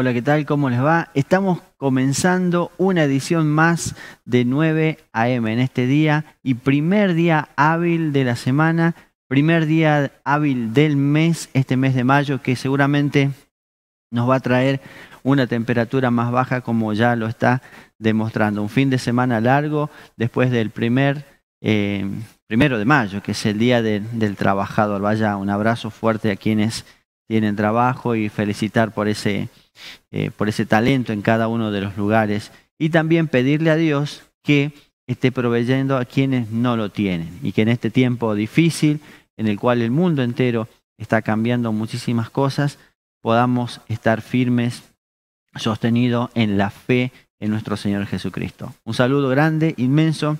Hola, ¿qué tal? ¿Cómo les va? Estamos comenzando una edición más de 9 AM en este día y primer día hábil de la semana, primer día hábil del mes, este mes de mayo, que seguramente nos va a traer una temperatura más baja como ya lo está demostrando. Un fin de semana largo después del primero de mayo, que es el Día del Trabajador. Vaya, un abrazo fuerte a quienes tienen trabajo y felicitar por ese talento en cada uno de los lugares. Y también pedirle a Dios que esté proveyendo a quienes no lo tienen y que en este tiempo difícil en el cual el mundo entero está cambiando muchísimas cosas, podamos estar firmes, sostenidos en la fe en nuestro Señor Jesucristo. Un saludo grande, inmenso,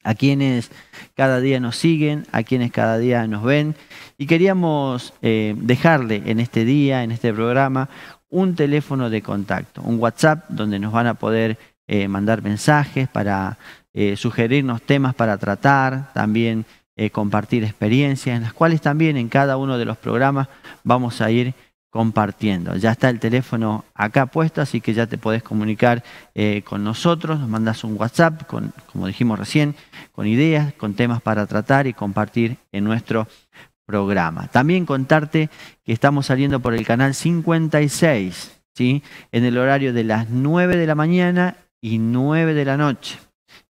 a quienes cada día nos siguen, a quienes cada día nos ven. Y queríamos dejarle en este día, en este programa, un teléfono de contacto, un WhatsApp donde nos van a poder mandar mensajes para sugerirnos temas para tratar, también compartir experiencias, en las cuales también en cada uno de los programas vamos a ir compartiendo. Ya está el teléfono acá puesto, así que ya te podés comunicar con nosotros, nos mandas un WhatsApp, como dijimos recién, con ideas, con temas para tratar y compartir en nuestro programa. También contarte que estamos saliendo por el canal 56, ¿sí? En el horario de las 9 de la mañana y 9 de la noche.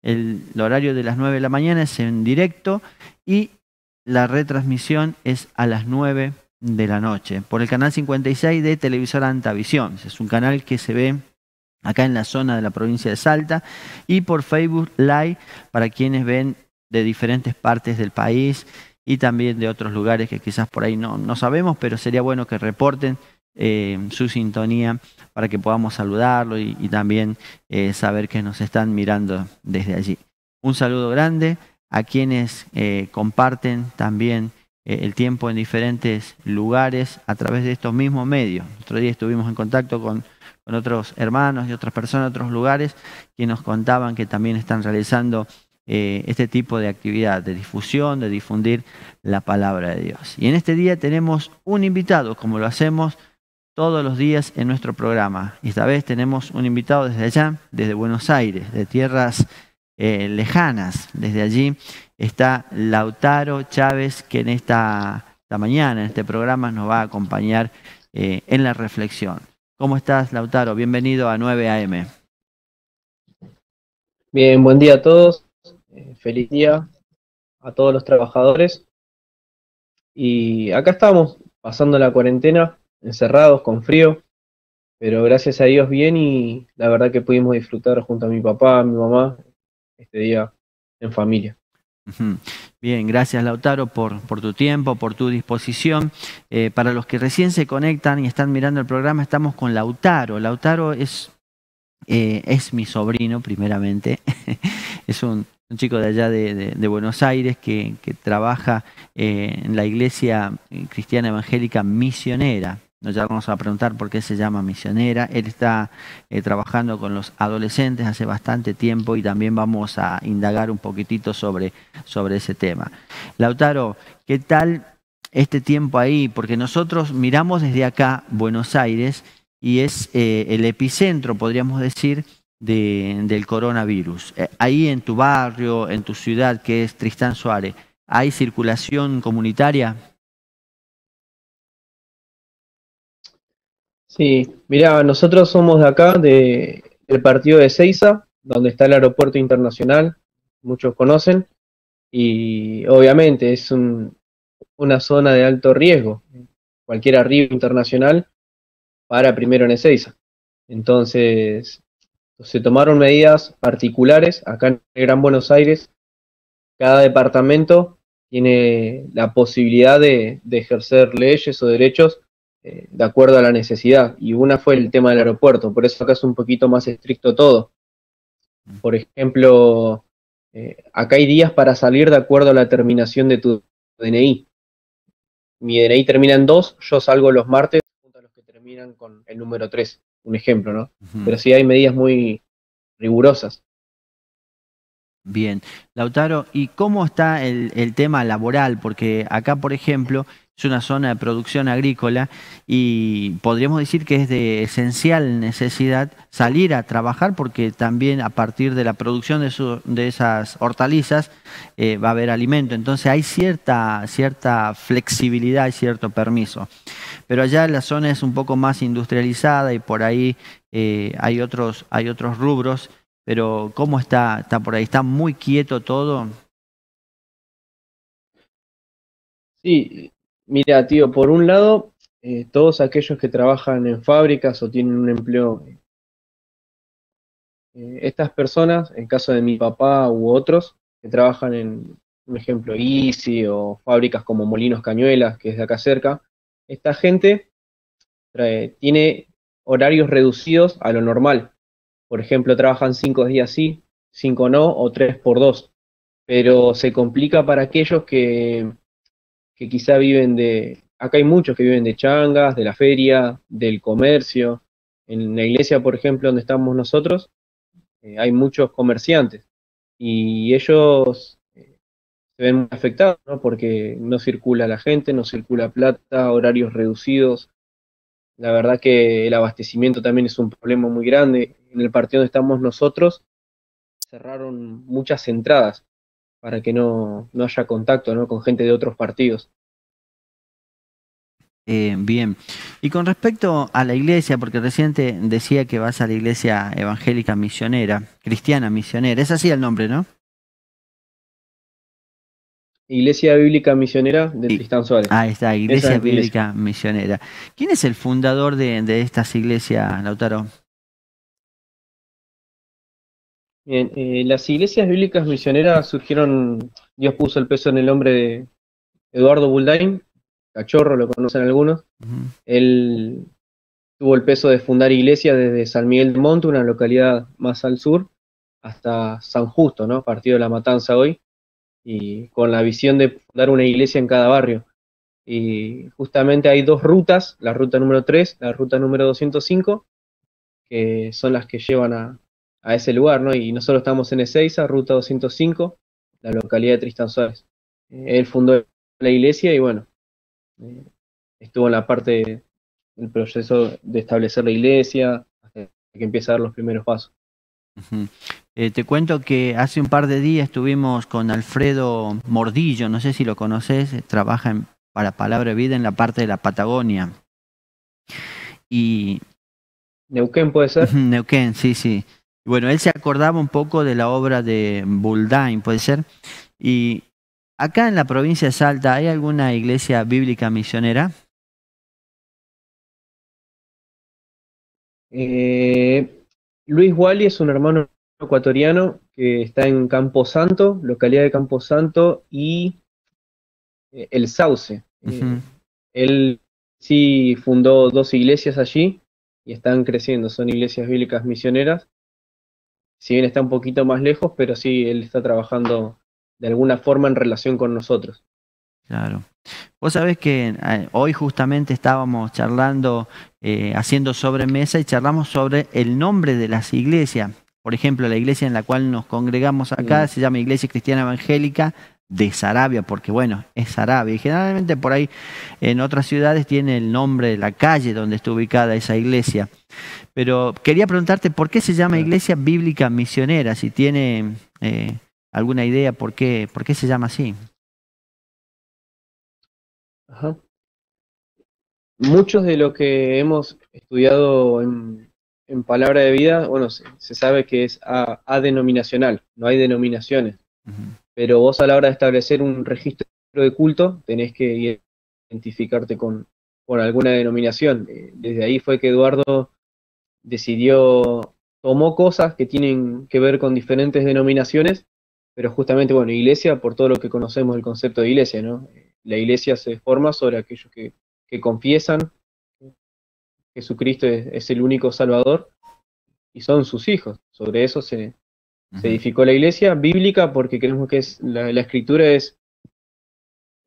El horario de las 9 de la mañana es en directo y la retransmisión es a las 9 de la noche por el canal 56 de Televisora Antavisión. Es un canal que se ve acá en la zona de la provincia de Salta, y por Facebook Live para quienes ven de diferentes partes del país y también de otros lugares que quizás por ahí no sabemos, pero sería bueno que reporten su sintonía para que podamos saludarlo y también saber que nos están mirando desde allí. Un saludo grande a quienes comparten también el tiempo en diferentes lugares a través de estos mismos medios. Otro día estuvimos en contacto con otros hermanos y otras personas de otros lugares que nos contaban que también están realizando este tipo de actividad de difusión, de difundir la palabra de Dios. Y en este día tenemos un invitado, como lo hacemos todos los días en nuestro programa. Y esta vez tenemos un invitado desde allá, desde Buenos Aires, de tierras lejanas. Desde allí está Lautaro Chávez, que en esta mañana, en este programa, nos va a acompañar en la reflexión. ¿Cómo estás, Lautaro? Bienvenido a 9 AM. Bien, buen día a todos. Feliz día a todos los trabajadores. Y acá estamos, pasando la cuarentena, encerrados, con frío, pero gracias a Dios bien, y la verdad que pudimos disfrutar junto a mi papá, a mi mamá, este día en familia. Bien, gracias Lautaro por tu tiempo, por tu disposición. Para los que recién se conectan y están mirando el programa, estamos con Lautaro. Lautaro es mi sobrino, primeramente. Es un chico de allá de Buenos Aires que trabaja en la iglesia cristiana evangélica misionera. Ya vamos a preguntar por qué se llama misionera. Él está trabajando con los adolescentes hace bastante tiempo y también vamos a indagar un poquitito sobre ese tema. Lautaro, ¿qué tal este tiempo ahí? Porque nosotros miramos desde acá, Buenos Aires, y es el epicentro, podríamos decir, del coronavirus. Ahí en tu barrio, en tu ciudad, que es Tristán Suárez, ¿hay circulación comunitaria? Sí, mirá, nosotros somos de acá, del partido de Ezeiza, donde está el aeropuerto internacional, muchos conocen, y obviamente es una zona de alto riesgo. Cualquier arribo internacional para primero en Ezeiza. Entonces, se tomaron medidas particulares acá en el Gran Buenos Aires. Cada departamento tiene la posibilidad de ejercer leyes o derechos de acuerdo a la necesidad. Y una fue el tema del aeropuerto. Por eso acá es un poquito más estricto todo. Por ejemplo, acá hay días para salir de acuerdo a la terminación de tu DNI. Mi DNI termina en 2, yo salgo los martes junto a los que terminan con el número 3, un ejemplo, ¿no? Pero sí hay medidas muy rigurosas. Bien. Lautaro, ¿y cómo está el tema laboral? Porque acá, por ejemplo, es una zona de producción agrícola y podríamos decir que es de esencial necesidad salir a trabajar porque también a partir de la producción de esas hortalizas va a haber alimento. Entonces hay cierta flexibilidad y cierto permiso. Pero allá la zona es un poco más industrializada y por ahí hay otros rubros. Pero ¿cómo está por ahí? ¿Está muy quieto todo? Sí, mira, tío, por un lado, todos aquellos que trabajan en fábricas o tienen un empleo, estas personas, en caso de mi papá u otros, que trabajan en, un ejemplo, Easy o fábricas como Molinos Cañuelas, que es de acá cerca, esta gente tiene horarios reducidos a lo normal. Por ejemplo, trabajan 5 días sí, 5 no, o 3 por 2. Pero se complica para aquellos que quizá viven de, acá hay muchos que viven de changas, de la feria, del comercio. En la iglesia, por ejemplo, donde estamos nosotros, hay muchos comerciantes y ellos se ven muy afectados, ¿no? Porque no circula la gente, no circula plata, horarios reducidos. La verdad que el abastecimiento también es un problema muy grande. En el partido donde estamos nosotros, cerraron muchas entradas para que no haya contacto, ¿no? Con gente de otros partidos. Bien. Y con respecto a la iglesia, porque recién te decía que vas a la iglesia evangélica misionera, cristiana misionera, es así el nombre, ¿no? Iglesia Bíblica Misionera de Y, Tristán Suárez. ahí está, Esa Iglesia es mi iglesia. Bíblica Misionera. ¿Quién es el fundador de estas iglesias, Lautaro? Bien, las iglesias bíblicas misioneras surgieron, Dios puso el peso en el nombre de Eduardo Buldain, Cachorro, lo conocen algunos. Ujú, Él tuvo el peso de fundar iglesias desde San Miguel del Monte, una localidad más al sur, hasta San Justo, ¿no? Partido de la Matanza hoy, y con la visión de fundar una iglesia en cada barrio. Y justamente hay dos rutas, la ruta número 3, la ruta número 205, que son las que llevan a ese lugar, ¿no? Y nosotros estamos en Ezeiza, ruta 205, la localidad de Tristán Suárez. Él fundó la iglesia y bueno, eh, estuvo en la parte del proceso de establecer la iglesia, hasta que empieza a dar los primeros pasos. ujú. Te cuento que hace un par de días estuvimos con Alfredo Mordillo, no sé si lo conoces, trabaja para Palabra de Vida en la parte de la Patagonia. Y Neuquén puede ser. Neuquén, sí, sí. Bueno, él se acordaba un poco de la obra de Buldain, puede ser. Y acá en la provincia de Salta, ¿hay alguna iglesia bíblica misionera? Eh, Luis Wally es un hermano ecuatoriano que está en Campo Santo, localidad de Campo Santo, y El Sauce. Ujú. Él sí fundó dos iglesias allí y están creciendo, son iglesias bíblicas misioneras. Si bien está un poquito más lejos, pero sí, él está trabajando de alguna forma en relación con nosotros. Claro. Vos sabés que hoy justamente estábamos charlando, haciendo sobremesa y charlamos sobre el nombre de las iglesias. Por ejemplo, la iglesia en la cual nos congregamos acá Mm, se llama Iglesia Cristiana Evangélica de Sarabia, porque bueno, es Sarabia. Y generalmente por ahí en otras ciudades tiene el nombre de la calle donde está ubicada esa iglesia. Pero quería preguntarte por qué se llama claro. Iglesia Bíblica Misionera, si tiene alguna idea por qué se llama así. Ajá. Muchos de lo que hemos estudiado en Palabra de Vida, bueno, se sabe que es adenominacional, no hay denominaciones, Ujú. pero vos a la hora de establecer un registro de culto tenés que identificarte con alguna denominación. Desde ahí fue que Eduardo tomó cosas que tienen que ver con diferentes denominaciones, pero justamente, bueno, iglesia, por todo lo que conocemos del concepto de iglesia, ¿no? La iglesia se forma sobre aquellos que confiesan que Jesucristo es el único Salvador y son sus hijos. Sobre eso se Ujú. edificó la iglesia bíblica porque creemos que la escritura es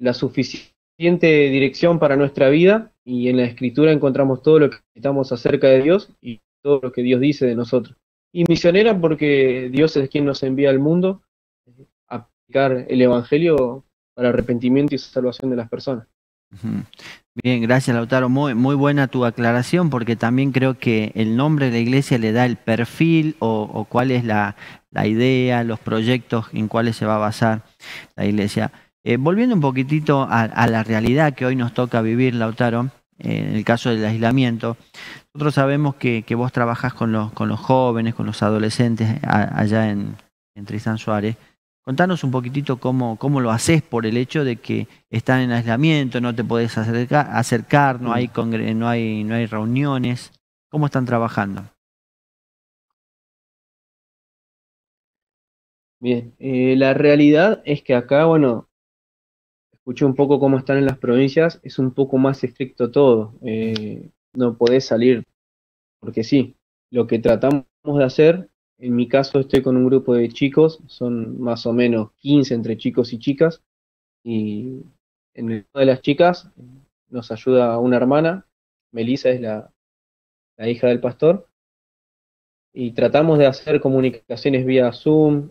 la suficiente dirección para nuestra vida y en la escritura encontramos todo lo que necesitamos acerca de Dios y todo lo que Dios dice de nosotros. Y misionera porque Dios es quien nos envía al mundo a aplicar el Evangelio para arrepentimiento y salvación de las personas. Ujú. Bien, gracias Lautaro. Muy buena tu aclaración porque también creo que el nombre de la iglesia le da el perfil o cuál es la idea, los proyectos en cuáles se va a basar la iglesia. Volviendo un poquitito a la realidad que hoy nos toca vivir, Lautaro, en el caso del aislamiento, nosotros sabemos que vos trabajás con los jóvenes, con los adolescentes allá en Tristán Suárez. Contanos un poquitito cómo lo haces por el hecho de que están en aislamiento, no te podés acercar, no Mm. hay, no hay reuniones. ¿Cómo están trabajando? Bien, la realidad es que acá, bueno, escuché un poco cómo están en las provincias, es un poco más estricto todo. No podés salir porque sí. Lo que tratamos de hacer, en mi caso estoy con un grupo de chicos, son más o menos 15 entre chicos y chicas, y en el caso de las chicas nos ayuda una hermana, Melissa es la hija del pastor, y tratamos de hacer comunicaciones vía Zoom,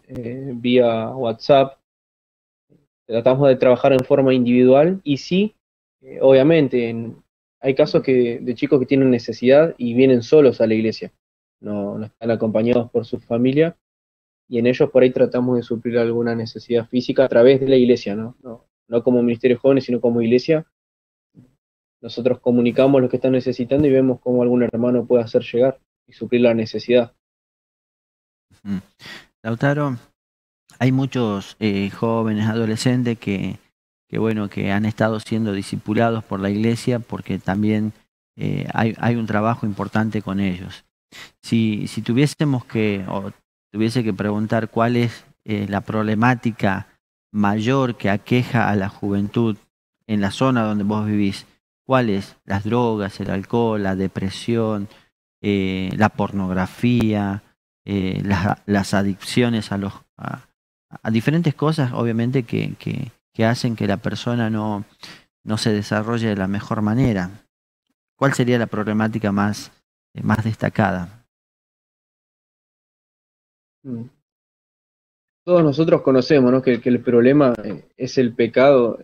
vía WhatsApp, tratamos de trabajar en forma individual y sí, obviamente, hay casos de chicos que tienen necesidad y vienen solos a la iglesia, no están acompañados por su familia y en ellos por ahí tratamos de suplir alguna necesidad física a través de la iglesia, no como Ministerio de Jóvenes, sino como iglesia. Nosotros comunicamos lo que están necesitando y vemos cómo algún hermano puede hacer llegar y suplir la necesidad. Mm. Lautaro, hay muchos jóvenes, adolescentes bueno, que han estado siendo discipulados por la iglesia porque también hay un trabajo importante con ellos. Si tuviésemos o tuviese que preguntar cuál es la problemática mayor que aqueja a la juventud en la zona donde vos vivís, ¿cuál es? Las drogas, el alcohol, la depresión, la pornografía, las adicciones a diferentes cosas, obviamente, que hacen que la persona no se desarrolle de la mejor manera. ¿Cuál sería la problemática más destacada? Mm. Todos nosotros conocemos, ¿no? Que el problema es el pecado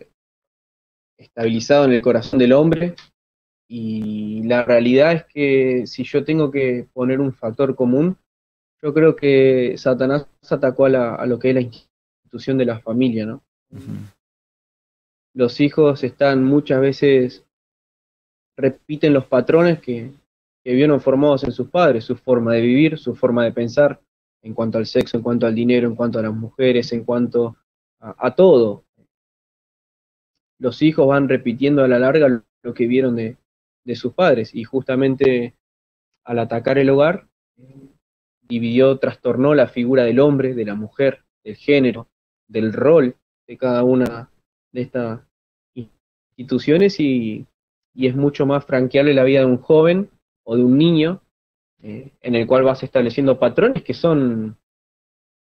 estabilizado en el corazón del hombre. Y la realidad es que si yo tengo que poner un factor común, yo creo que Satanás atacó a lo que es la institución de la familia, ¿no? Ujú, Los hijos están muchas veces, repiten los patrones que vieron formados en sus padres, su forma de vivir, su forma de pensar, en cuanto al sexo, en cuanto al dinero, en cuanto a las mujeres, en cuanto a todo. Los hijos van repitiendo a la larga lo que vieron de sus padres y justamente al atacar el hogar, dividió, trastornó la figura del hombre, de la mujer, del género, del rol de cada una de estas instituciones y es mucho más franqueable la vida de un joven o de un niño en el cual vas estableciendo patrones que son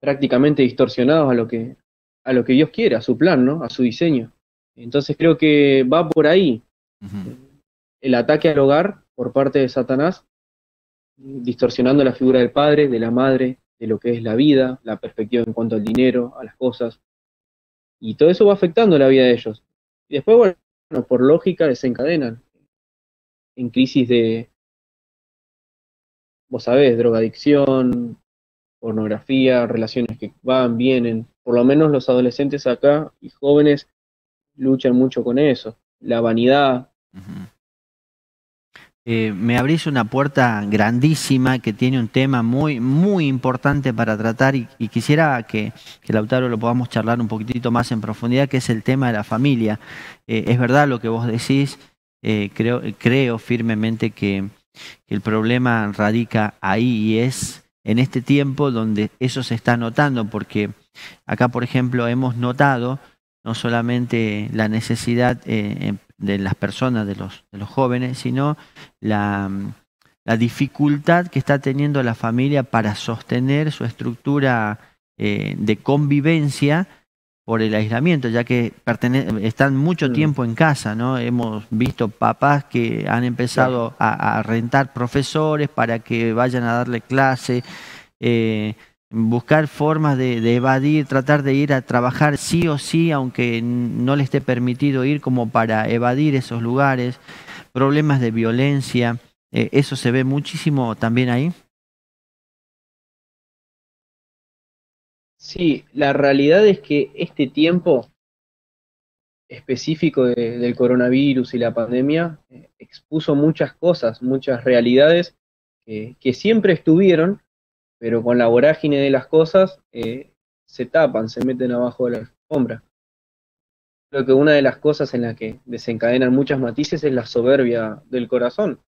prácticamente distorsionados a lo que Dios quiere, a su plan, ¿no? A su diseño. Entonces creo que va por ahí ujú. el ataque al hogar por parte de Satanás distorsionando la figura del padre, de la madre, de lo que es la vida, la perspectiva en cuanto al dinero, a las cosas, y todo eso va afectando la vida de ellos. Y después, bueno, por lógica desencadenan en crisis de, vos sabés, drogadicción, pornografía, relaciones que van, vienen. Por lo menos los adolescentes acá y jóvenes luchan mucho con eso. La vanidad. Ujú. Me abrís una puerta grandísima que tiene un tema muy importante para tratar y quisiera que Lautaro lo podamos charlar un poquitito más en profundidad, que es el tema de la familia. Es verdad lo que vos decís, creo firmemente que el problema radica ahí y es en este tiempo donde eso se está notando, porque acá, por ejemplo, hemos notado no solamente la necesidad de las personas, de los jóvenes, sino la, la dificultad que está teniendo la familia para sostener su estructura de convivencia por el aislamiento, ya que están mucho Mm, tiempo en casa, ¿no? Hemos visto papás que han claro. empezado a rentar profesores para que vayan a darle clase. eh, buscar formas de evadir, tratar de ir a trabajar sí o sí, aunque no le esté permitido ir, como para evadir esos lugares, problemas de violencia, eso se ve muchísimo también ahí. Sí, la realidad es que este tiempo específico del coronavirus y la pandemia expuso muchas cosas, muchas realidades que siempre estuvieron, pero con la vorágine de las cosas se tapan, se meten abajo de la alfombra. Creo que una de las cosas en las que desencadenan muchas matices es la soberbia del corazón.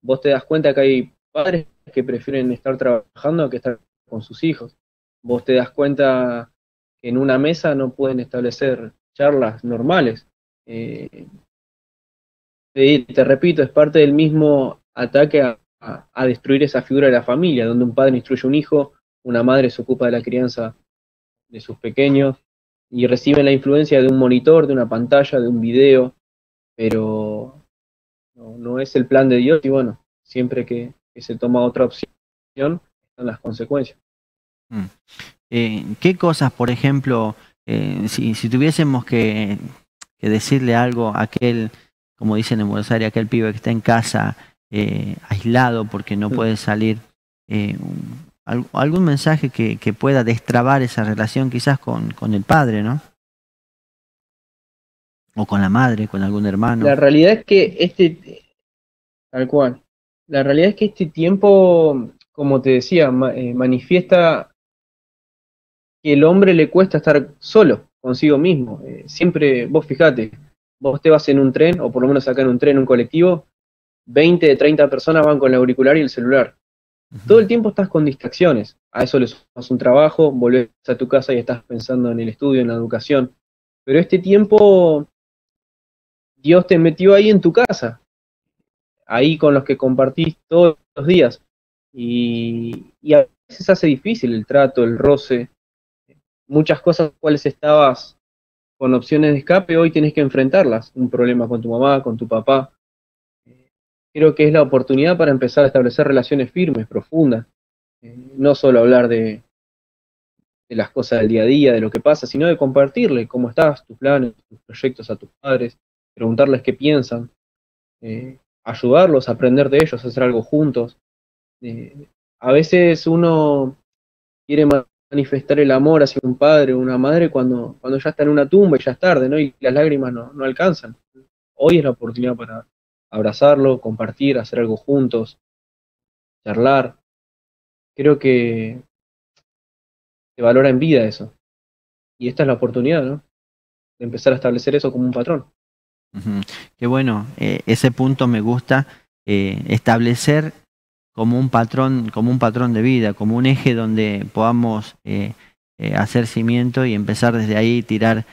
Vos te das cuenta que hay padres que prefieren estar trabajando que estar con sus hijos. Vos te das cuenta que en una mesa no pueden establecer charlas normales. Eh, te repito, es parte del mismo ataque a destruir esa figura de la familia, donde un padre instruye a un hijo, una madre se ocupa de la crianza de sus pequeños y reciben la influencia de un monitor, de una pantalla, de un video, pero no es el plan de Dios y bueno, siempre que se toma otra opción están las consecuencias. Mm. ¿Qué cosas, por ejemplo, si tuviésemos que decirle algo a aquel, como dicen en Buenos Aires, aquel pibe que está en casa aislado porque no puede salir, algún mensaje que pueda destrabar esa relación quizás con el padre, ¿no? O con la madre, con algún hermano. La realidad es que tal cual, la realidad es que este tiempo, como te decía, manifiesta que el hombre le cuesta estar solo consigo mismo. Siempre, vos fijate, vos te vas en un tren, o por lo menos acá en un tren, un colectivo, 20 de 30 personas van con el auricular y el celular. Todo el tiempo estás con distracciones. A eso le sumas un trabajo, volvés a tu casa y estás pensando en el estudio, en la educación. Pero este tiempo, Dios te metió ahí en tu casa, ahí con los que compartís todos los días. Y a veces hace difícil el trato, el roce, muchas cosas cuales estabas con opciones de escape, hoy tienes que enfrentarlas. Un problema con tu mamá, con tu papá. Creo que es la oportunidad para empezar a establecer relaciones firmes, profundas. No solo hablar de las cosas del día a día, de lo que pasa, sino de compartirle cómo estás, tus planes, tus proyectos a tus padres, preguntarles qué piensan, ayudarlos a aprender de ellos, hacer algo juntos. A veces uno quiere manifestar el amor hacia un padre o una madre cuando ya está en una tumba y ya es tarde, ¿no? Y las lágrimas no alcanzan. Hoy es la oportunidad para abrazarlo, compartir, hacer algo juntos, charlar. Creo que se valora en vida eso. Y esta es la oportunidad, ¿no? De empezar a establecer eso como un patrón. Ujú. Qué bueno, ese punto me gusta, establecer como un patrón de vida, como un eje donde podamos hacer cimiento y empezar desde ahí, tirar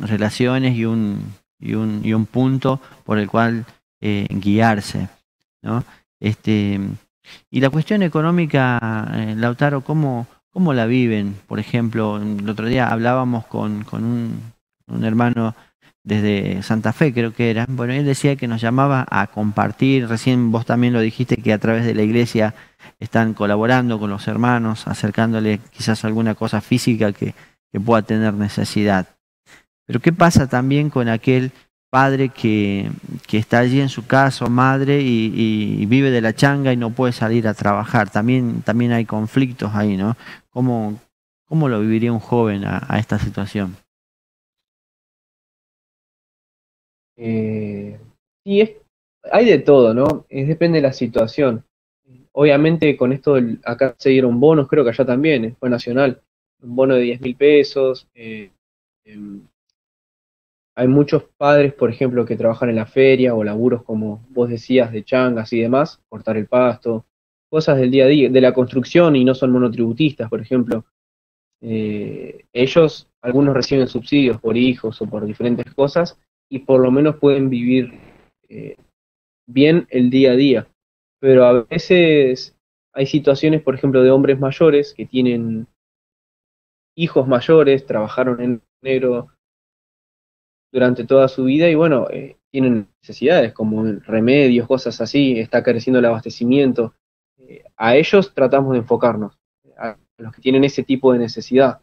relaciones y un punto por el cual guiarse, ¿no? Este, y la cuestión económica, Lautaro, ¿cómo la viven? Por ejemplo, el otro día hablábamos con un hermano desde Santa Fe, creo que era. Bueno, él decía que nos llamaba a compartir, recién vos también lo dijiste, que a través de la iglesia están colaborando con los hermanos, acercándole quizás alguna cosa física que pueda tener necesidad. Pero ¿qué pasa también con aquel padre que está allí en su casa, o madre, y vive de la changa y no puede salir a trabajar? También hay conflictos ahí, ¿no? ¿Cómo lo viviría un joven a esta situación? Eh, y hay de todo, ¿no? Depende de la situación. Obviamente con esto acá se dieron bonos, creo que allá también, fue nacional, un bono de 10.000 pesos. Em, Hay muchos padres, por ejemplo, que trabajan en la feria o laburos, como vos decías, de changas y demás, cortar el pasto, cosas del día a día, de la construcción y no son monotributistas, por ejemplo. Ellos, algunos reciben subsidios por hijos o por diferentes cosas y por lo menos pueden vivir eh, bien el día a día. Pero a veces hay situaciones, por ejemplo, de hombres mayores que tienen hijos mayores, trabajaron en negro durante toda su vida y bueno, tienen necesidades como remedios, cosas así, está careciendo el abastecimiento. A ellos tratamos de enfocarnos, a los que tienen ese tipo de necesidad.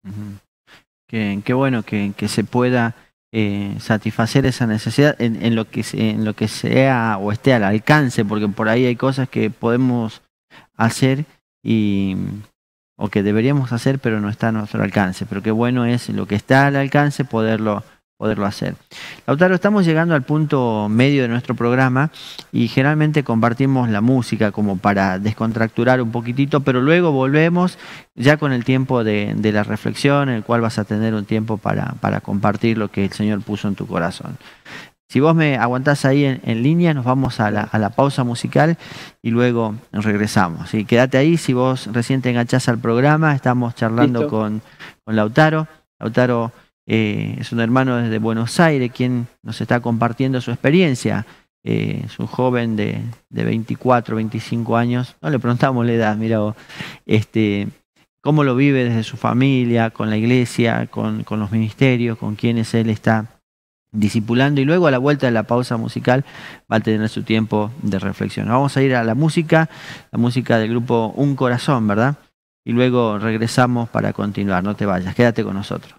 Ujú. Qué bueno que se pueda satisfacer esa necesidad en en lo que sea o esté al alcance, porque por ahí hay cosas que podemos hacer y, o que deberíamos hacer, pero no está a nuestro alcance. Pero qué bueno es lo que está al alcance poderlo hacer. Lautaro, estamos llegando al punto medio de nuestro programa y generalmente compartimos la música como para descontracturar un poquitito, pero luego volvemos ya con el tiempo de la reflexión, en el cual vas a tener un tiempo para compartir lo que el Señor puso en tu corazón. Si vos me aguantás ahí en línea, nos vamos a la pausa musical y luego regresamos. ¿Sí? Quédate ahí, si vos recién te enganchás al programa, estamos charlando con Lautaro. Lautaro es un hermano desde Buenos Aires quien nos está compartiendo su experiencia. Es un joven de 24, 25 años. No le preguntamos la edad, mira vos. Cómo lo vive desde su familia, con la iglesia, con los ministerios, con quienes él está discipulando, y luego a la vuelta de la pausa musical va a tener su tiempo de reflexión. Vamos a ir a la música del grupo Un Corazón, ¿verdad? Y luego regresamos para continuar, no te vayas, quédate con nosotros.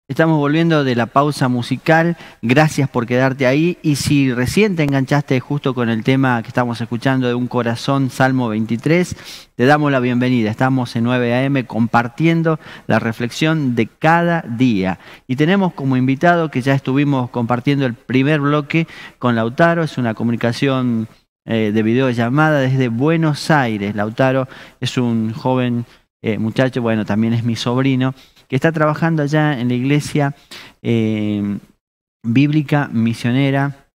Estamos volviendo de la pausa musical, gracias por quedarte ahí, y si recién te enganchaste justo con el tema que estamos escuchando de Un Corazón, Salmo 23, te damos la bienvenida. Estamos en 9 AM compartiendo la reflexión de cada día y tenemos como invitado, que ya estuvimos compartiendo el primer bloque con Lautaro, es una comunicación de videollamada desde Buenos Aires. Lautaro es un joven muchacho, bueno, también es mi sobrino, que está trabajando allá en la iglesia bíblica misionera,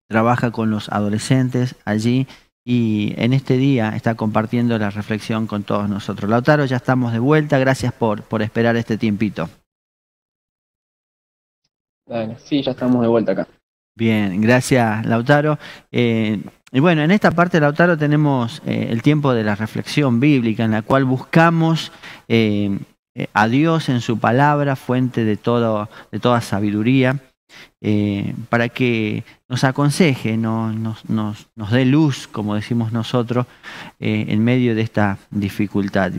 trabaja con los adolescentes allí y en este día está compartiendo la reflexión con todos nosotros. Lautaro, ya estamos de vuelta, gracias por esperar este tiempito. Dale, sí, ya estamos de vuelta acá. Bien, gracias Lautaro. Y bueno, en esta parte, Lautaro, tenemos el tiempo de la reflexión bíblica en la cual buscamos a Dios en su palabra, fuente de toda sabiduría, para que nos aconseje, nos dé luz, como decimos nosotros, en medio de esta dificultad.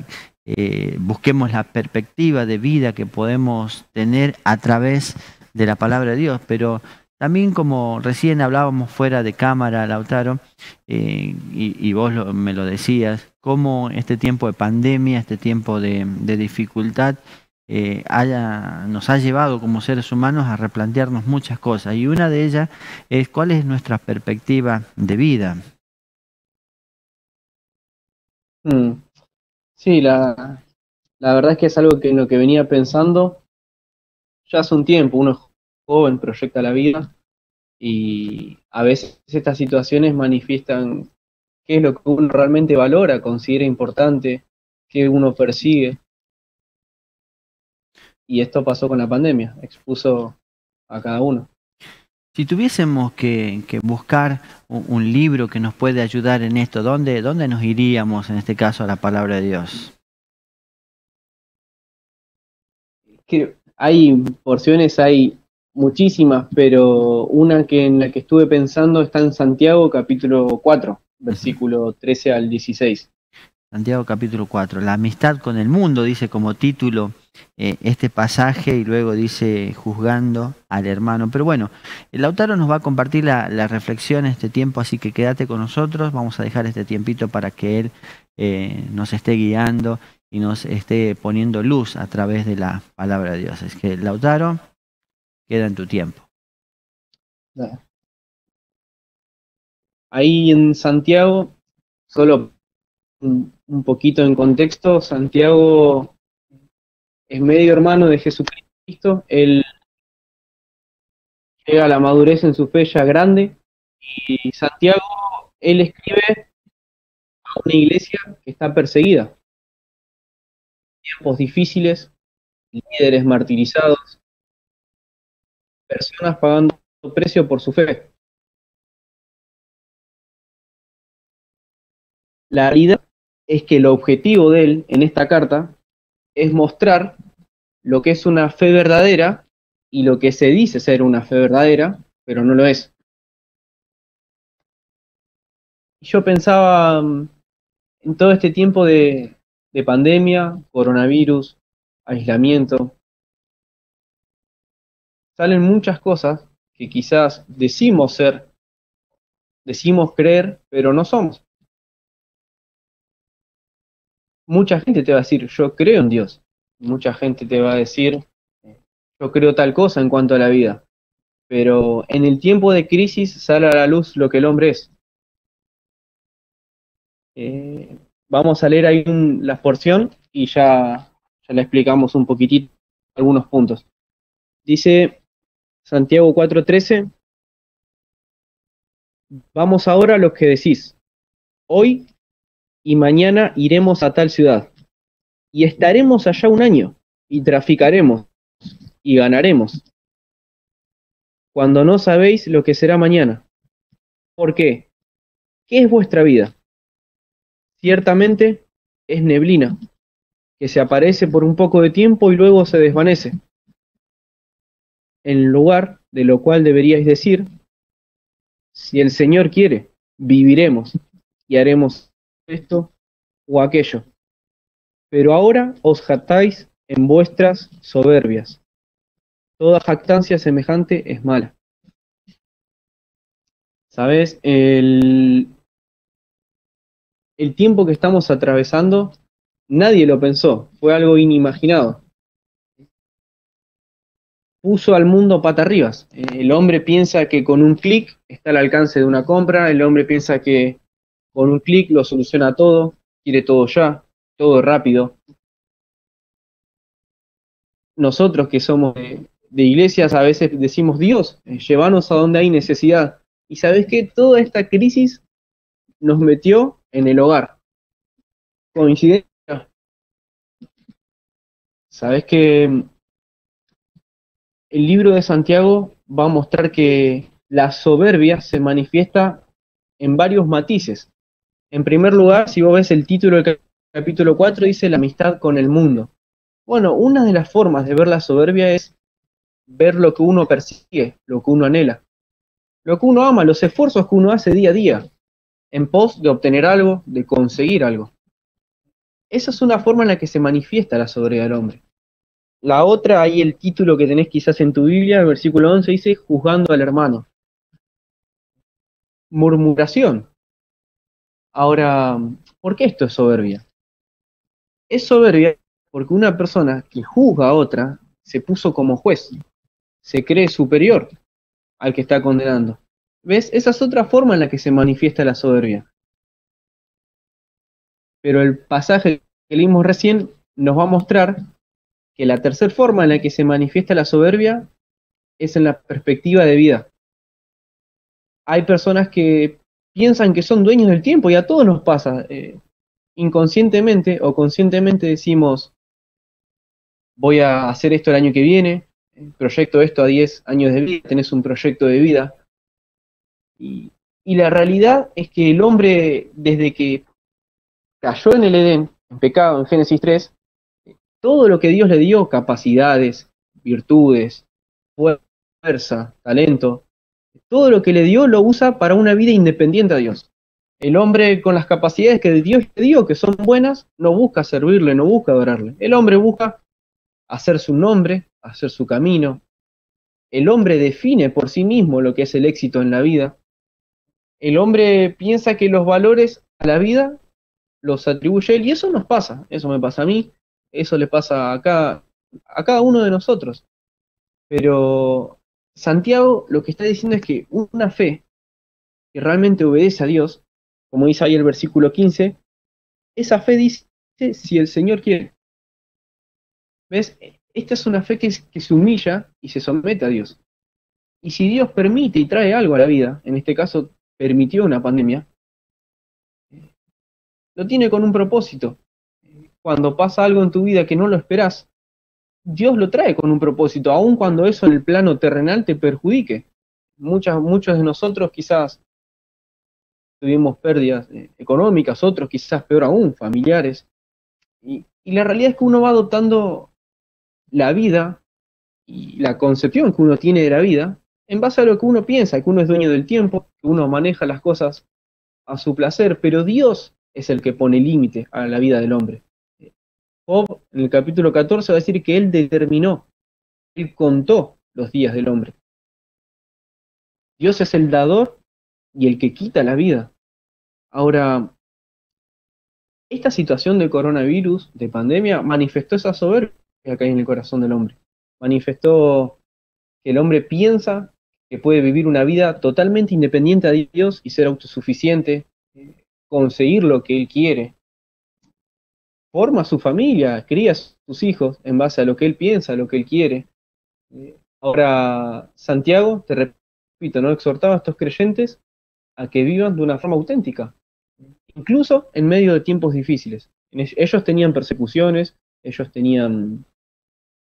Busquemos la perspectiva de vida que podemos tener a través de la palabra de Dios, pero también, como recién hablábamos fuera de cámara, Lautaro, y vos me lo decías, cómo este tiempo de pandemia, este tiempo de dificultad, nos ha llevado como seres humanos a replantearnos muchas cosas. Y una de ellas es cuál es nuestra perspectiva de vida. Sí, la verdad es que es algo que en lo que venía pensando ya hace un tiempo. Uno es joven, proyecta la vida y a veces estas situaciones manifiestan qué es lo que uno realmente valora, considera importante, qué uno persigue. Y esto pasó con la pandemia, expuso a cada uno. Si tuviésemos que buscar un libro que nos puede ayudar en esto, ¿dónde nos iríamos en este caso a la palabra de Dios? Que hay porciones, hay muchísimas, pero una que en la que estuve pensando está en Santiago capítulo 4, versículo 13 al 16. Santiago capítulo 4, la amistad con el mundo, dice como título este pasaje, y luego dice juzgando al hermano. Pero bueno, el Lautaro nos va a compartir la reflexión en este tiempo, así que quédate con nosotros, vamos a dejar este tiempito para que él nos esté guiando y nos esté poniendo luz a través de la palabra de Dios. Es que Lautaro, queda en tu tiempo. Ahí en Santiago, solo un poquito en contexto, Santiago es medio hermano de Jesucristo. Él llega a la madurez en su fe ya grande, y Santiago, él escribe a una iglesia que está perseguida, tiempos difíciles, líderes martirizados, personas pagando precio por su fe. La realidad es que el objetivo de él en esta carta es mostrar lo que es una fe verdadera y lo que se dice ser una fe verdadera, pero no lo es. Y yo pensaba en todo este tiempo de pandemia, coronavirus, aislamiento, salen muchas cosas que quizás decimos ser, decimos creer, pero no somos. Mucha gente te va a decir, yo creo en Dios. Mucha gente te va a decir, yo creo tal cosa en cuanto a la vida. Pero en el tiempo de crisis sale a la luz lo que el hombre es. Vamos a leer ahí la porción y ya le explicamos un poquitito algunos puntos. Dice Santiago 4:13, vamos ahora a los que decís, hoy y mañana iremos a tal ciudad, y estaremos allá un año, y traficaremos, y ganaremos, cuando no sabéis lo que será mañana. ¿Por qué? ¿Qué es vuestra vida? Ciertamente es neblina, que se aparece por un poco de tiempo y luego se desvanece. En lugar de lo cual deberíais decir, si el Señor quiere, viviremos y haremos esto o aquello. Pero ahora os jactáis en vuestras soberbias. Toda jactancia semejante es mala. ¿Sabes? El tiempo que estamos atravesando, nadie lo pensó, fue algo inimaginado. Puso al mundo pata arriba. El hombre piensa que con un clic está al alcance de una compra, el hombre piensa que con un clic lo soluciona todo, quiere todo ya, todo rápido. Nosotros que somos de iglesias a veces decimos, Dios, llévanos a donde hay necesidad. Y sabes que toda esta crisis nos metió en el hogar. Coincidencia. Sabes que el libro de Santiago va a mostrar que la soberbia se manifiesta en varios matices. En primer lugar, si vos ves el título del capítulo 4, dice la amistad con el mundo. Bueno, una de las formas de ver la soberbia es ver lo que uno persigue, lo que uno anhela, lo que uno ama, los esfuerzos que uno hace día a día, en pos de obtener algo, de conseguir algo. Esa es una forma en la que se manifiesta la soberbia del hombre. La otra, ahí el título que tenés quizás en tu Biblia, el versículo 11 dice, juzgando al hermano. Murmuración. Ahora, ¿por qué esto es soberbia? Es soberbia porque una persona que juzga a otra se puso como juez, se cree superior al que está condenando. ¿Ves? Esa es otra forma en la que se manifiesta la soberbia. Pero el pasaje que leímos recién nos va a mostrar que la tercera forma en la que se manifiesta la soberbia es en la perspectiva de vida. Hay personas que piensan que son dueños del tiempo y a todos nos pasa. Inconscientemente o conscientemente decimos, voy a hacer esto el año que viene, proyecto esto a 10 años de vida, tenés un proyecto de vida. Y la realidad es que el hombre, desde que cayó en el Edén, en pecado, en Génesis 3, todo lo que Dios le dio, capacidades, virtudes, fuerza, talento, todo lo que le dio lo usa para una vida independiente a Dios. El hombre con las capacidades que Dios le dio, que son buenas, no busca servirle, no busca adorarle. El hombre busca hacer su nombre, hacer su camino. El hombre define por sí mismo lo que es el éxito en la vida. El hombre piensa que los valores a la vida los atribuye él, y eso nos pasa, eso me pasa a mí, eso le pasa a cada uno de nosotros. Pero Santiago lo que está diciendo es que una fe que realmente obedece a Dios, como dice ahí el versículo 15, esa fe dice, si el Señor quiere. ¿Ves? Esta es una fe que se humilla y se somete a Dios. Y si Dios permite y trae algo a la vida, en este caso permitió una pandemia, lo tiene con un propósito. Cuando pasa algo en tu vida que no lo esperás, Dios lo trae con un propósito, aun cuando eso en el plano terrenal te perjudique. Muchos de nosotros quizás tuvimos pérdidas económicas, otros quizás peor aún, familiares. Y la realidad es que uno va adoptando la vida y la concepción que uno tiene de la vida en base a lo que uno piensa, que uno es dueño del tiempo, que uno maneja las cosas a su placer, pero Dios es el que pone límite a la vida del hombre. Job, en el capítulo 14, va a decir que él determinó, él contó los días del hombre. Dios es el dador y el que quita la vida. Ahora, esta situación de coronavirus, de pandemia, manifestó esa soberbia que hay en el corazón del hombre. Manifestó que el hombre piensa que puede vivir una vida totalmente independiente de Dios y ser autosuficiente, conseguir lo que él quiere. Forma su familia, cría a sus hijos en base a lo que él piensa, a lo que él quiere. Ahora, Santiago, te repito, ¿no? Exhortaba a estos creyentes a que vivan de una forma auténtica, incluso en medio de tiempos difíciles. Ellos tenían persecuciones, ellos tenían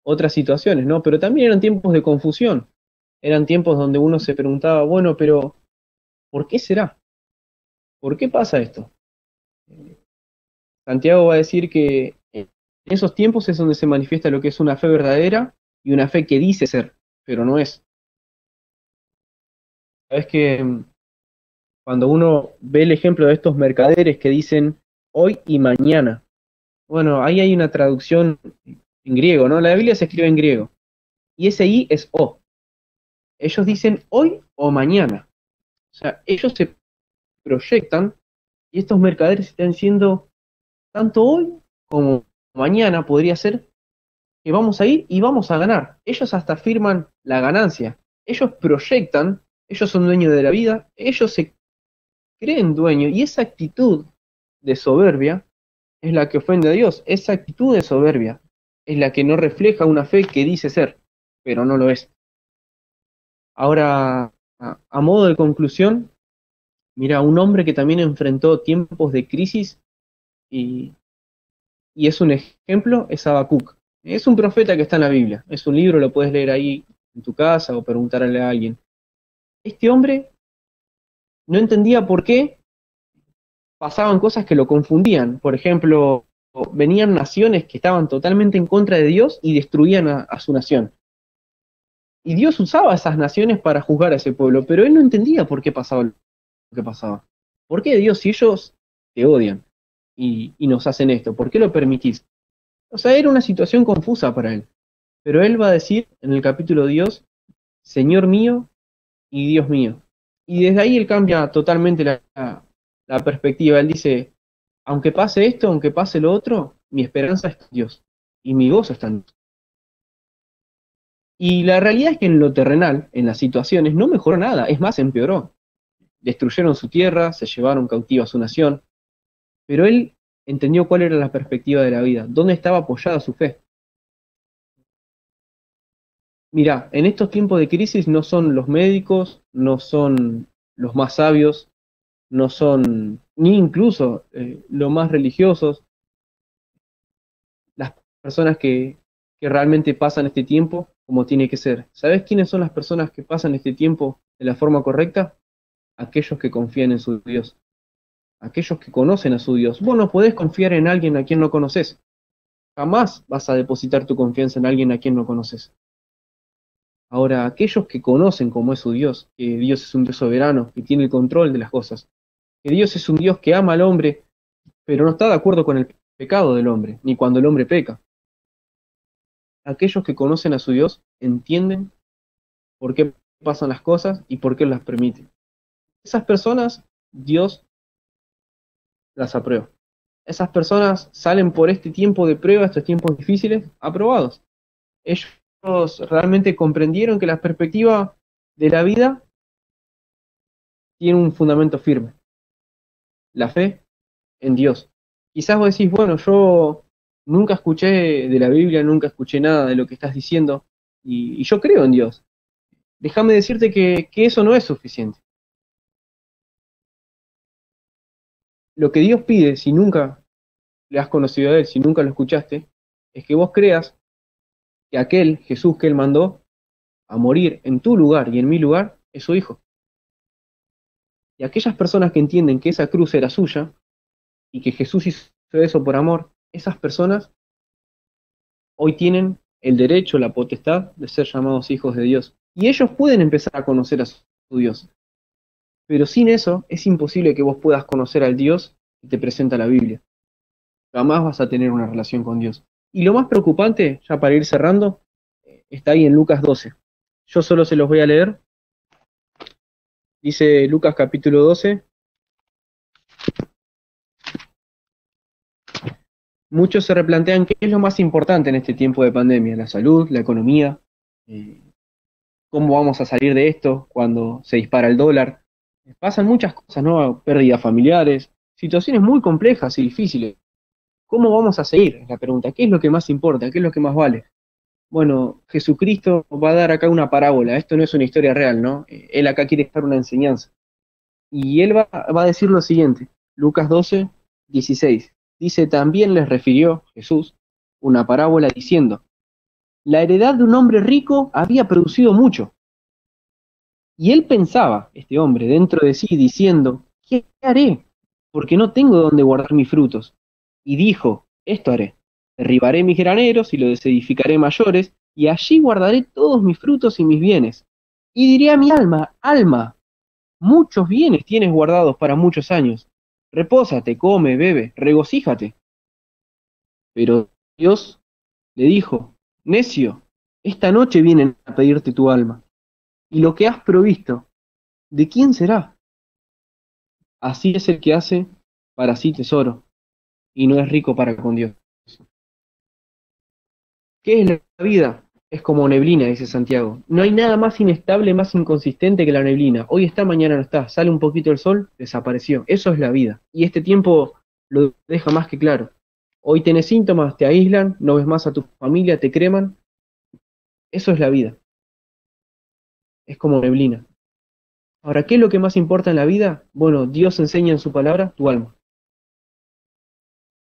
otras situaciones, ¿no? Pero también eran tiempos de confusión, eran tiempos donde uno se preguntaba, bueno, pero ¿por qué será? ¿Por qué pasa esto? Santiago va a decir que en esos tiempos es donde se manifiesta lo que es una fe verdadera y una fe que dice ser, pero no es. Sabes que cuando uno ve el ejemplo de estos mercaderes que dicen hoy y mañana, bueno, ahí hay una traducción en griego, ¿no? La Biblia se escribe en griego, y ese I es O. Ellos dicen hoy o mañana. O sea, ellos se proyectan, y estos mercaderes están diciendo, tanto hoy como mañana podría ser que vamos a ir y vamos a ganar. Ellos hasta afirman la ganancia. Ellos proyectan, ellos son dueños de la vida, ellos se creen dueños, y esa actitud de soberbia es la que ofende a Dios. Esa actitud de soberbia es la que no refleja una fe que dice ser, pero no lo es. Ahora, a modo de conclusión, mira, un hombre que también enfrentó tiempos de crisis y es un ejemplo, es Habacuc. Es un profeta que está en la Biblia, es un libro, lo puedes leer ahí en tu casa o preguntarle a alguien. Este hombre no entendía por qué pasaban cosas que lo confundían. Por ejemplo, venían naciones que estaban totalmente en contra de Dios y destruían a su nación. Y Dios usaba esas naciones para juzgar a ese pueblo, pero él no entendía por qué pasaba lo que pasaba. ¿Por qué Dios, si ellos te odian y nos hacen esto, por qué lo permitís? O sea, era una situación confusa para él. Pero él va a decir en el capítulo Dios, Señor mío y Dios mío. Y desde ahí él cambia totalmente la perspectiva. Él dice, aunque pase esto, aunque pase lo otro, mi esperanza está en Dios. Y mi gozo está en Dios. Y la realidad es que en lo terrenal, en las situaciones, no mejoró nada. Es más, empeoró. Destruyeron su tierra, se llevaron cautiva a su nación. Pero él entendió cuál era la perspectiva de la vida, dónde estaba apoyada su fe. Mirá, en estos tiempos de crisis no son los médicos, no son los más sabios, no son ni incluso los más religiosos, las personas que realmente pasan este tiempo como tiene que ser. ¿Sabes quiénes son las personas que pasan este tiempo de la forma correcta? Aquellos que confían en su Dios, aquellos que conocen a su Dios. Vos no podés confiar en alguien a quien no conoces. Jamás vas a depositar tu confianza en alguien a quien no conoces. Ahora, aquellos que conocen cómo es su Dios, que Dios es un Dios soberano, que tiene el control de las cosas, que Dios es un Dios que ama al hombre, pero no está de acuerdo con el pecado del hombre, ni cuando el hombre peca. Aquellos que conocen a su Dios entienden por qué pasan las cosas y por qué las permite. Esas personas, Dios las aprueba. Esas personas salen por este tiempo de prueba, estos tiempos difíciles, aprobados. Ellos realmente comprendieron que la perspectiva de la vida tiene un fundamento firme. La fe en Dios. Quizás vos decís, bueno, yo nunca escuché de la Biblia, nunca escuché nada de lo que estás diciendo, y yo creo en Dios. Déjame decirte que eso no es suficiente. Lo que Dios pide, si nunca le has conocido a Él, si nunca lo escuchaste, es que vos creas que aquel Jesús que Él mandó a morir en tu lugar y en mi lugar es su Hijo. Y aquellas personas que entienden que esa cruz era suya y que Jesús hizo eso por amor, esas personas hoy tienen el derecho, la potestad de ser llamados hijos de Dios. Y ellos pueden empezar a conocer a su Dios. Pero sin eso es imposible que vos puedas conocer al Dios que te presenta la Biblia. Jamás vas a tener una relación con Dios. Y lo más preocupante, ya para ir cerrando, está ahí en Lucas 12. Yo solo se los voy a leer. Dice Lucas capítulo 12. Muchos se replantean qué es lo más importante en este tiempo de pandemia: la salud, la economía, cómo vamos a salir de esto cuando se dispara el dólar. Pasan muchas cosas, ¿no? Pérdidas familiares, situaciones muy complejas y difíciles. ¿Cómo vamos a seguir? Es la pregunta. ¿Qué es lo que más importa? ¿Qué es lo que más vale? Bueno, Jesucristo va a dar acá una parábola. Esto no es una historia real, ¿no? Él acá quiere dar una enseñanza. Y él va a decir lo siguiente. Lucas 12, 16. Dice: también les refirió Jesús una parábola diciendo: la heredad de un hombre rico había producido mucho. Y él pensaba, este hombre, dentro de sí, diciendo: ¿qué haré? Porque no tengo donde guardar mis frutos. Y dijo: esto haré: derribaré mis graneros y los edificaré mayores, y allí guardaré todos mis frutos y mis bienes. Y diré a mi alma: alma, muchos bienes tienes guardados para muchos años. Repósate, come, bebe, regocíjate. Pero Dios le dijo: necio, esta noche vienen a pedirte tu alma, y lo que has provisto, ¿de quién será? Así es el que hace para sí tesoro, y no es rico para con Dios. ¿Qué es la vida? Es como neblina, dice Santiago. No hay nada más inestable, más inconsistente que la neblina. Hoy está, mañana no está. Sale un poquito el sol, desapareció. Eso es la vida. Y este tiempo lo deja más que claro. Hoy tenés síntomas, te aíslan, no ves más a tu familia, te creman. Eso es la vida. Es como neblina. Ahora, ¿qué es lo que más importa en la vida? Bueno, Dios enseña en su palabra tu alma.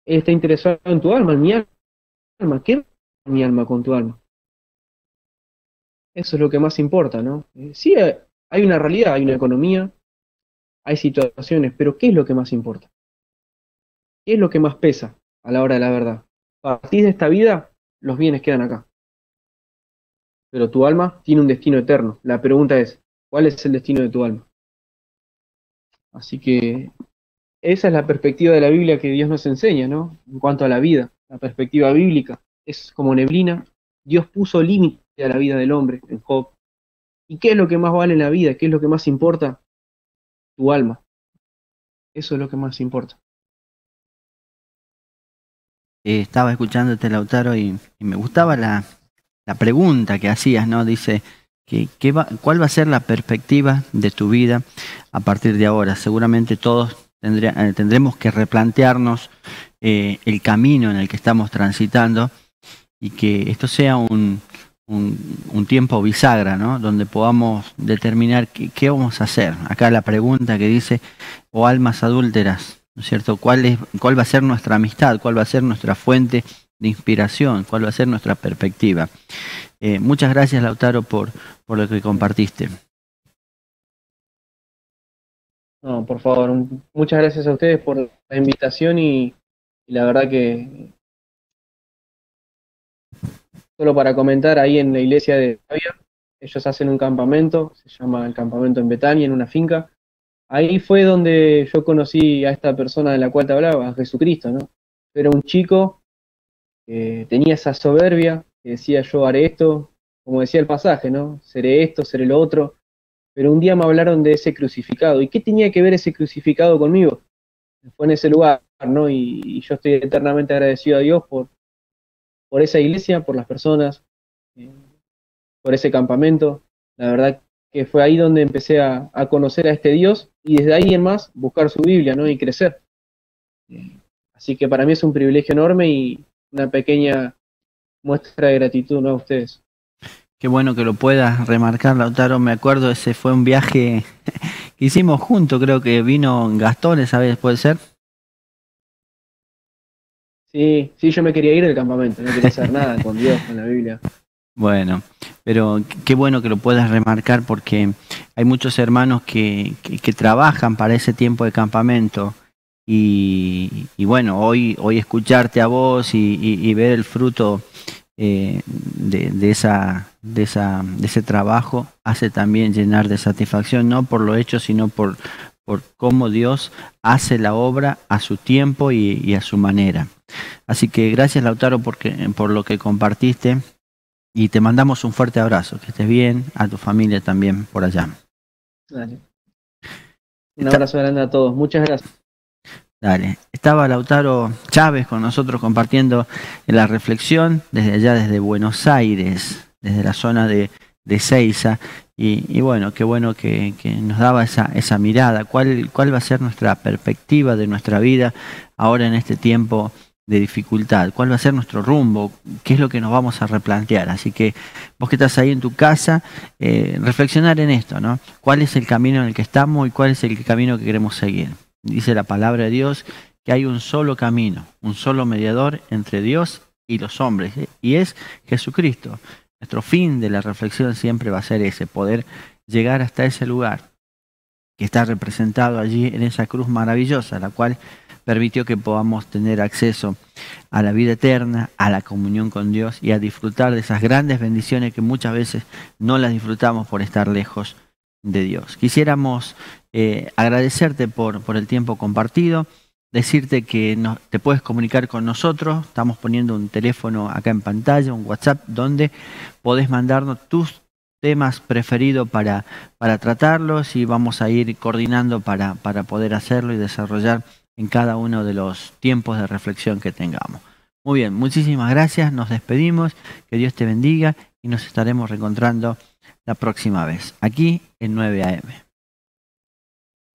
Él está interesado en tu alma, en mi alma. ¿Qué es mi alma con tu alma? Eso es lo que más importa, ¿no? Sí, hay una realidad, hay una economía, hay situaciones, pero ¿qué es lo que más importa? ¿Qué es lo que más pesa a la hora de la verdad? A partir de esta vida, los bienes quedan acá. Pero tu alma tiene un destino eterno. La pregunta es: ¿cuál es el destino de tu alma? Así que esa es la perspectiva de la Biblia que Dios nos enseña, ¿no? En cuanto a la vida, la perspectiva bíblica es como neblina. Dios puso límite a la vida del hombre en Job. ¿Y qué es lo que más vale en la vida? ¿Qué es lo que más importa? Tu alma. Eso es lo que más importa. Estaba escuchándote, Lautaro, y me gustaba la pregunta que hacías, ¿no? Dice, ¿cuál va a ser la perspectiva de tu vida a partir de ahora? Seguramente todos tendremos que replantearnos el camino en el que estamos transitando, y que esto sea un tiempo bisagra, ¿no? Donde podamos determinar qué vamos a hacer. Acá la pregunta que dice: o almas adúlteras, ¿no es cierto? ¿Cuál va a ser nuestra amistad? ¿Cuál va a ser nuestra fuente de inspiración? ¿Cuál va a ser nuestra perspectiva? Muchas gracias, Lautaro, por lo que compartiste. No, por favor, muchas gracias a ustedes por la invitación y la verdad que solo para comentar, ahí en la iglesia de Avia, ellos hacen un campamento, se llama el campamento en Betania, en una finca. Ahí fue donde yo conocí a esta persona de la cual te hablaba, a Jesucristo, ¿no? Era un chico que tenía esa soberbia, que decía: yo haré esto, como decía el pasaje, ¿no? Seré esto, seré lo otro. Pero un día me hablaron de ese crucificado. ¿Y qué tenía que ver ese crucificado conmigo? Fue en ese lugar, ¿no? Y yo estoy eternamente agradecido a Dios por esa iglesia, por las personas, por ese campamento. La verdad que fue ahí donde empecé a conocer a este Dios, y desde ahí en más buscar su Biblia, ¿no? Y crecer. Así que para mí es un privilegio enorme y una pequeña muestra de gratitud, ¿no? A ustedes. Qué bueno que lo puedas remarcar, Lautaro. Me acuerdo, ese fue un viaje que hicimos juntos. Creo que vino Gastón esa vez, ¿puede ser? Sí, yo me quería ir del campamento, no quería hacer nada con Dios, con la Biblia. Bueno, pero qué bueno que lo puedas remarcar, porque hay muchos hermanos que trabajan para ese tiempo de campamento, y bueno, hoy escucharte a vos y ver el fruto de ese trabajo hace también llenar de satisfacción, no por lo hecho, sino por por cómo Dios hace la obra a su tiempo y a su manera. Así que gracias, Lautaro, por lo que compartiste, y te mandamos un fuerte abrazo. Que estés bien, a tu familia también por allá. Dale. Un abrazo grande a todos. Muchas gracias. Dale. Estaba Lautaro Chávez con nosotros compartiendo la reflexión desde allá, desde Buenos Aires, desde la zona de Ezeiza. Y bueno, qué bueno que nos daba esa mirada. ¿Cuál va a ser nuestra perspectiva de nuestra vida ahora en este tiempo de dificultad? ¿Cuál va a ser nuestro rumbo? ¿Qué es lo que nos vamos a replantear? Así que vos que estás ahí en tu casa, reflexionar en esto, ¿no? ¿Cuál es el camino en el que estamos y cuál es el camino que queremos seguir? Dice la palabra de Dios que hay un solo camino, un solo mediador entre Dios y los hombres, y es Jesucristo. Nuestro fin de la reflexión siempre va a ser ese, poder llegar hasta ese lugar que está representado allí en esa cruz maravillosa, la cual permitió que podamos tener acceso a la vida eterna, a la comunión con Dios y a disfrutar de esas grandes bendiciones que muchas veces no las disfrutamos por estar lejos de Dios. Quisiéramos agradecerte por el tiempo compartido, decirte que te puedes comunicar con nosotros. Estamos poniendo un teléfono acá en pantalla, un WhatsApp, donde podés mandarnos tus temas preferidos para tratarlos, y vamos a ir coordinando para poder hacerlo y desarrollar en cada uno de los tiempos de reflexión que tengamos. Muy bien, muchísimas gracias, nos despedimos, que Dios te bendiga y nos estaremos reencontrando la próxima vez, aquí en 9 AM.